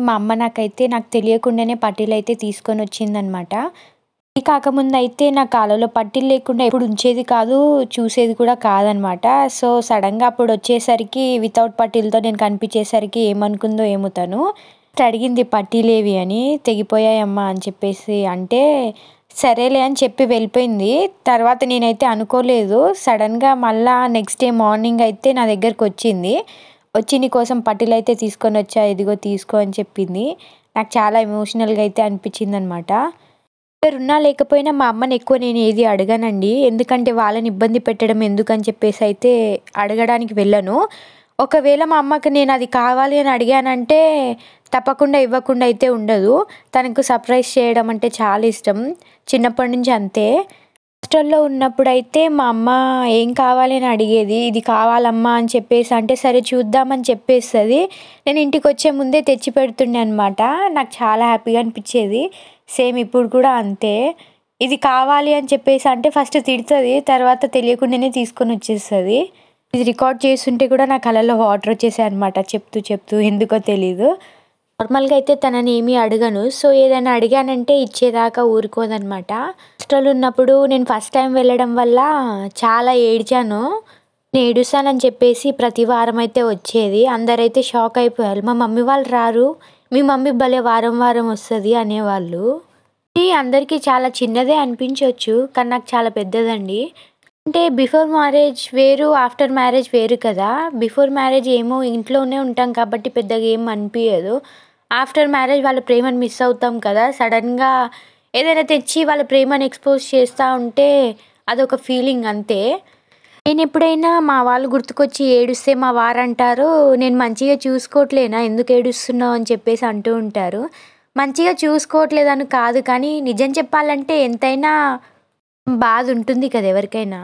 మా అమ్మ నాకు తెలియకుండానే పట్టీలైతే తీసుకొనొచ్చిందనమాట. పెళ్లి కాకముందయితే నా కాళ్ళలో పట్టీలు లేకుండా ఎప్పుడు ఉంచేది కాదు, చూసేది కూడా కాదనమాట. సో, సడెన్‌గా అప్పుడొచ్చేసరికి వితౌట్ పట్టీలతో నేను కనిపించేసరికి ఏమనుకుందో ఏమో తను. అడిగింది పట్టీలేవి అని, "తెగిపోయాయమ్మా" అని చెప్పేసి అంటే, సరేలే అని చెప్పి వెళ్ళిపోయింది. తర్వాత నేనైతే అనుకోలేదు. సడెన్‌గా మళ్ళా నెక్స్ట్ డే మార్నింగ్ అయితే నా దగ్గరకొచ్చింది. వచ్చి "నీకోసం పట్టీలయితే తీసుకొనొచ్చా, ఇదిగో తీసుకో" అని చెప్పింది. నాకు చాలా ఎమోషనల్‌గా అయితే అనిపించిందనమాట. ఎవరున్నా లేకపోయినా మా అమ్మని ఎక్కువ నేను ఏది అడగనండి. ఎందుకంటే వాళ్ళని ఇబ్బంది పెట్టడం ఎందుకని చెప్పేసయితే అడగడానికి వెళ్ళను. ఒకవేళ మా అమ్మకి నేనది కావాలి అని అడిగానంటే తప్పకుండా ఇవ్వకుండా అయితే ఉండదు. తనకు సర్ప్రైజ్ చేయడం అంటే చాలా ఇష్టం. చిన్నప్పటి నుంచి అంతే. హాస్టల్‌లో ఉన్నప్పుడైతే మా అమ్మ ఏం కావాలి అని అడిగేది. ఇది కావాలమ్మా అని చెప్పేసి అంటే సరే చూద్దామని చెప్పేస్తది. నేను ఇంటికొచ్చే ముందే తెచ్చి పెడుతుండే అనమాట. నాకు చాలా హ్యాపీగా అనిపిచ్చేది. సేమ్ ఇప్పుడు కూడా అంతే. ఇది కావాలి అని చెప్పేసి అంటే ఫస్ట్ తిడతది. తర్వాత తెలియకుండానే తీసుకొనొచ్చేస్తది. ఇది రికార్డ్ చేస్తుంటే కూడా నా కళ్ళల్లో వాటర్ వచ్చేసాయనమాట చెప్తూ చెప్తూ ఎందుకో తెలీదు. నార్మల్‌గా అయితే తనని ఏమి అడగను. సో, ఏదైనా అడిగానంటే ఇచ్చేదాకా ఊరుకోదనమాట. హాస్టల్ ఉన్నప్పుడు నేను ఫస్ట్ టైమ్ వెళ్ళడం వల్ల చాలా ఏడ్చాను. నేను ఏడుస్తానని చెప్పేసి ప్రతి వారం అయితే వచ్చేది. అందరైతే షాక్ అయిపోయారు. "మా మమ్మీ వాళ్ళు రారు. మీ మమ్మీ భలే వారం వారం వస్తది" అనేవాళ్ళు. ఇది అందరికీ చాలా చిన్నదే అనిపించొచ్చు. కానీ నాకు చాలా పెద్దదండి. అంటే బిఫోర్ మ్యారేజ్ వేరు, ఆఫ్టర్ మ్యారేజ్ వేరు కదా! బిఫోర్ మ్యారేజ్ ఏమో ఇంట్లోనే ఉంటాం కాబట్టి పెద్దగా ఏం అనిపియదు. ఆఫ్టర్ మ్యారేజ్ వాళ్ళ ప్రేమను మిస్ అవుతాం కదా! సడెన్‌గా ఏదైనా తెచ్చి వాళ్ళ ప్రేమను ఎక్స్‌పోజ్ చేస్తా ఉంటే అదొక ఫీలింగ్ అంతే. నేనెప్పుడైనా మా వాళ్ళు గుర్తుకొచ్చి ఏడుస్తే మా వారంటారు, "నేను మంచిగా చూసుకోవట్లేనా? ఎందుకు ఏడుస్తున్నావు?" అని చెప్పేసి అంటూ ఉంటారు. మంచిగా చూసుకోవట్లేదని కాదు కానీ నిజం చెప్పాలంటే ఎంతైనా బాధ ఉంటుంది కదా ఎవరికైనా.